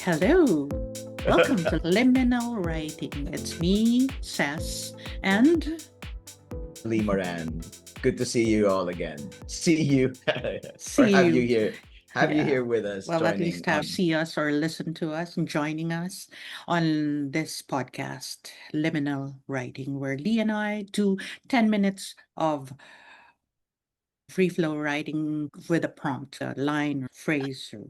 Hello, welcome to Liminal Writing. It's me, Ces, and Lee Moran. Good to see you all again. See you or see have you you. here. Have you Yeah. here with us Well, at joining least have on see us or listen to us and joining us on this podcast, Liminal Writing, where Lee and I do 10 minutes of free flow writing with a prompt, a line, or phrase, or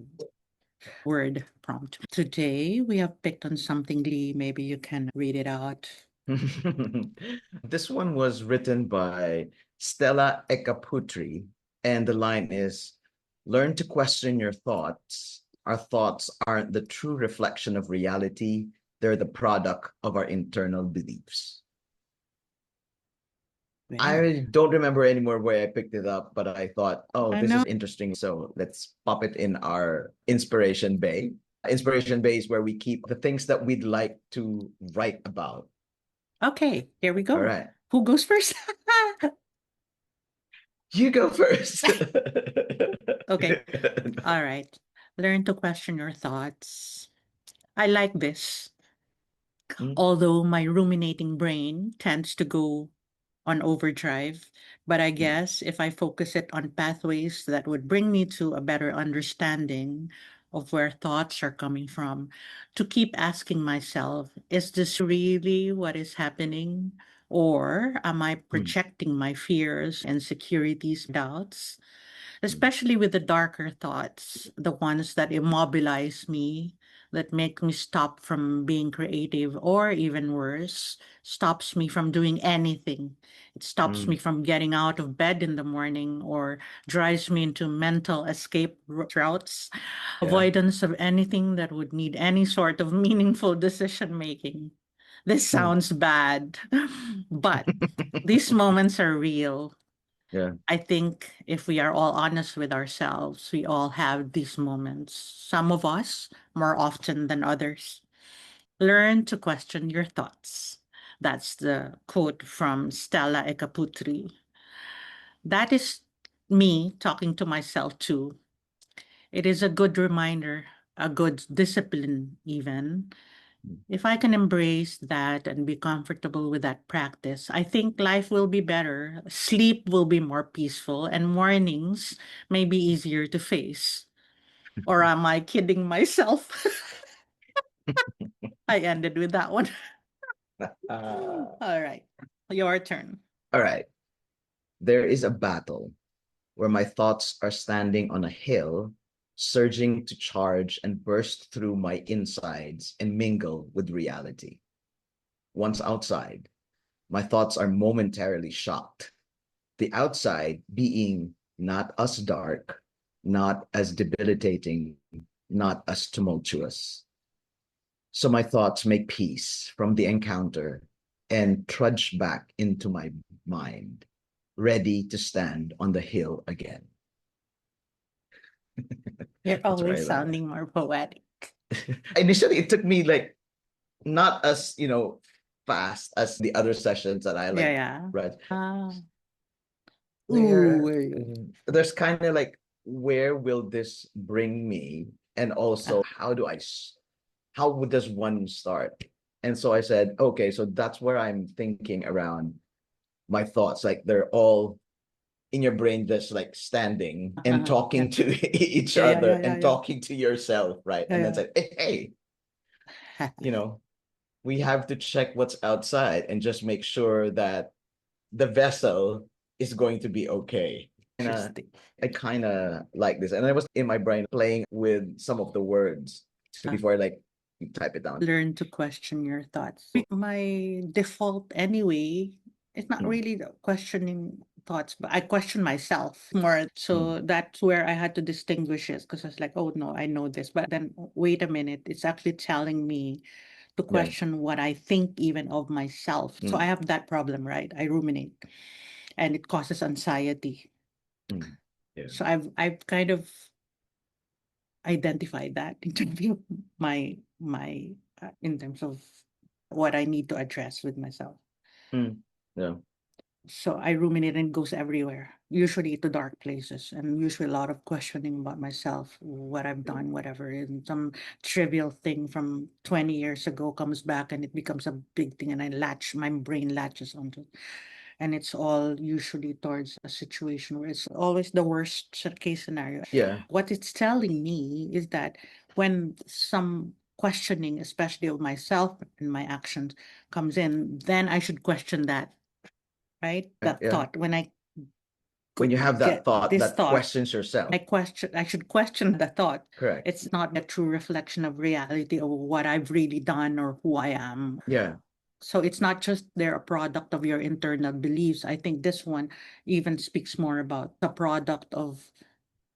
word prompt. Today, we have picked on something, Lee. Maybe you can read it out. This one was written by Stella Ekaputri, and the line is, learn to question your thoughts. Our thoughts aren't the true reflection of reality. They're the product of our internal beliefs. Well, I don't remember anymore where I picked it up, but I thought, oh, I this know. is interesting. So let's pop it in our inspiration bay. Inspiration bay is where we keep the things that we'd like to write about. Okay, here we All go. right. Who goes first? You go first. Okay. All right. Learn to question your thoughts. I like this. Mm, Although my ruminating brain tends to go on overdrive, but I mm, guess if I focus it on pathways that would bring me to a better understanding of where thoughts are coming from, to keep asking myself, is this really what is happening? Or am I mm, projecting my fears, insecurities, doubts? mm, Especially with the darker thoughts, the ones that immobilize me, that make me stop from being creative, or even worse, stops me from doing anything. It stops me mm. from getting out of bed in the morning or drives me into mental escape routes, Yeah. avoidance of anything that would need any sort of meaningful decision making. This Mm. sounds bad, but these moments are real. Yeah. I think if we are all honest with ourselves, we all have these moments. Some of us more often than others. Learn to question your thoughts. That's the quote from Stella Ekaputri. That is me talking to myself too. It is a good reminder, a good discipline, even. Mm, If I can embrace that and be comfortable with that practice, I think life will be better, sleep will be more peaceful, and mornings may be easier to face. Or am I kidding myself? I ended with that one. Uh, All right, your turn. all right. There is a battle where my thoughts are standing on a hill, surging to charge and burst through my insides and mingle with reality. Once outside, my thoughts are momentarily shocked. The outside being not as dark, not as debilitating, not as tumultuous. So my thoughts make peace from the encounter and trudge back into my mind, ready to stand on the hill again. You're That's always right. sounding more poetic. Initially, it took me like not as fast as the other sessions that I Yeah, like yeah. read. Ooh, There's kind of like, where will this bring me, and ah, also how does one start? And so I said, okay, so that's where I'm thinking around my thoughts, like they're all in your brain, just like standing and yeah, talking to each yeah, yeah, other yeah, yeah, and yeah, talking to yourself, right? And then yeah, say, hey, you know, we have to check what's outside and just make sure that the vessel is going to be okay. Interesting. I kind of like this. And I was in my brain playing with some of the words Ah, before like you type it down. learn to question your thoughts. My default, anyway, it's not Mm, really the questioning thoughts, but I question myself more. mm, So that's where I had to distinguish it because I was like, oh no, I know this. But then, wait a minute, it's actually telling me to yeah. question what I think even of myself. So I Mm, have that problem, right? I ruminate and it causes anxiety. mm, yeah. So I've kind of identified that in terms of my in terms of what I need to address with myself. Mm, yeah. So I ruminate and it goes everywhere, usually to dark places, and usually a lot of questioning about myself, what I've done, whatever. And some trivial thing from 20 years ago comes back and it becomes a big thing, and my brain latches onto it. And it's all usually towards a situation where it's always the worst case scenario. Yeah. What it's telling me is that when some questioning, especially of myself and my actions, comes in, then I should question that, right? That Yeah. thought. When I When you have that get thought this that thought, questions yourself. I should question the thought. Correct. It's not a true reflection of reality of what I've really done or who I am. Yeah. So it's not just they're a product of your internal beliefs. I think this one even speaks more about the product of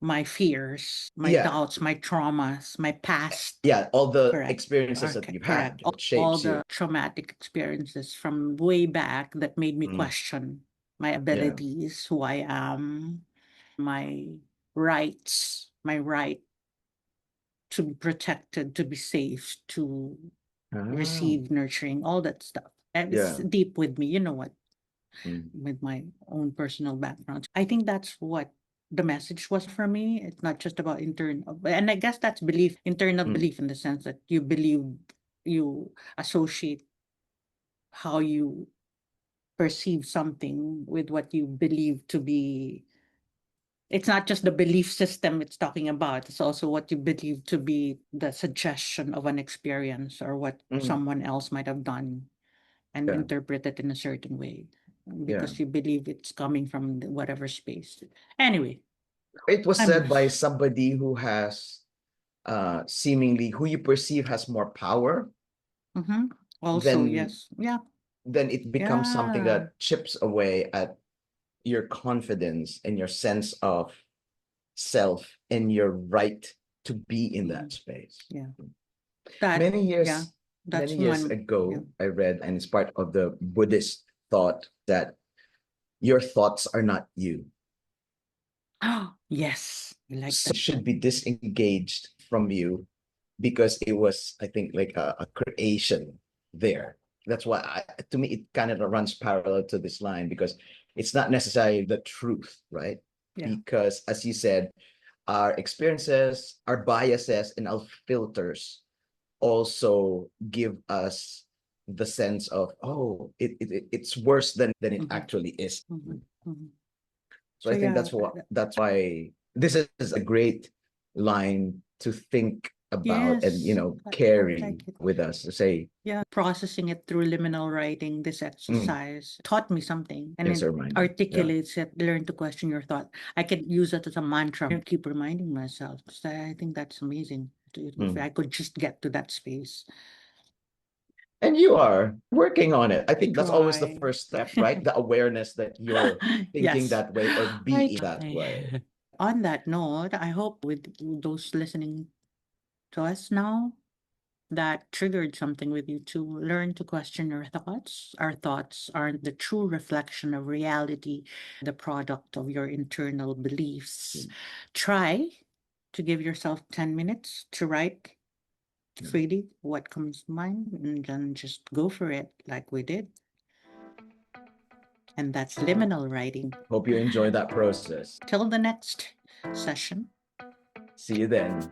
my fears, my Yeah. doubts, my traumas, my past. Yeah. All the Correct. experiences that Okay, you've correct. had that All shapes you. the traumatic experiences from way back that made me Mm. question my Yeah. abilities, who I am, my rights, my right to be protected, to be safe, to Ah. receive nurturing, all that stuff. And it's Yeah. deep with me, you know what, Mm. with my own personal background. I think that's what the message was for me. It's not just about internal, and I guess that's belief, internal Mm. belief in the sense that you believe, you associate how you perceive something with what you believe to be. It's not just the belief system it's talking about. It's also what you believe to be the suggestion of an experience or what Mm. someone else might have done and Yeah. interpret it in a certain way Yeah. because you believe it's coming from whatever space. Anyway, It was I'm said by somebody who has seemingly who you perceive has more power, also, then yes. Yeah. it becomes something Yeah. that chips away at your confidence and your sense of self and your right to be in that Mhm. space. Yeah. That, Many yeah. years, That's many years one. Yeah. ago, I read, and it's part of the Buddhist thought that your thoughts are not you. Yes. I like So that. should be disengaged from you because it was, I think, like a creation there. That's why, to me, it kind of runs parallel to this line because it's not necessarily the truth, right? Yeah. Because, as you said, our experiences, our biases, and our filters also give us the sense of, oh, it's worse than it Mhm. actually is. Mhm. Mhm. So I So think yeah, that's why this is a great line to think about and yes, I carry like it. with us to say, Yeah, processing it through liminal writing, this mm, exercise taught me something and it's it a reminder. Yeah. articulates it, learn to question your thought. I can use it as a mantra. I keep reminding myself because I think that's amazing. If Mm. I could just get to that space. And you are working on it. I think that's always the Try. first step, right? The awareness that you're thinking Yes, that way or I being that way. try. On that note, I hope with those listening to us now, that triggered something with you to learn to question your thoughts. Our thoughts aren't the true reflection of reality, the product of your internal beliefs. Try to give yourself 10 minutes to write freely what comes to mind and then just go for it like we did. And that's liminal writing. Hope you enjoy that process. Till the next session. See you then.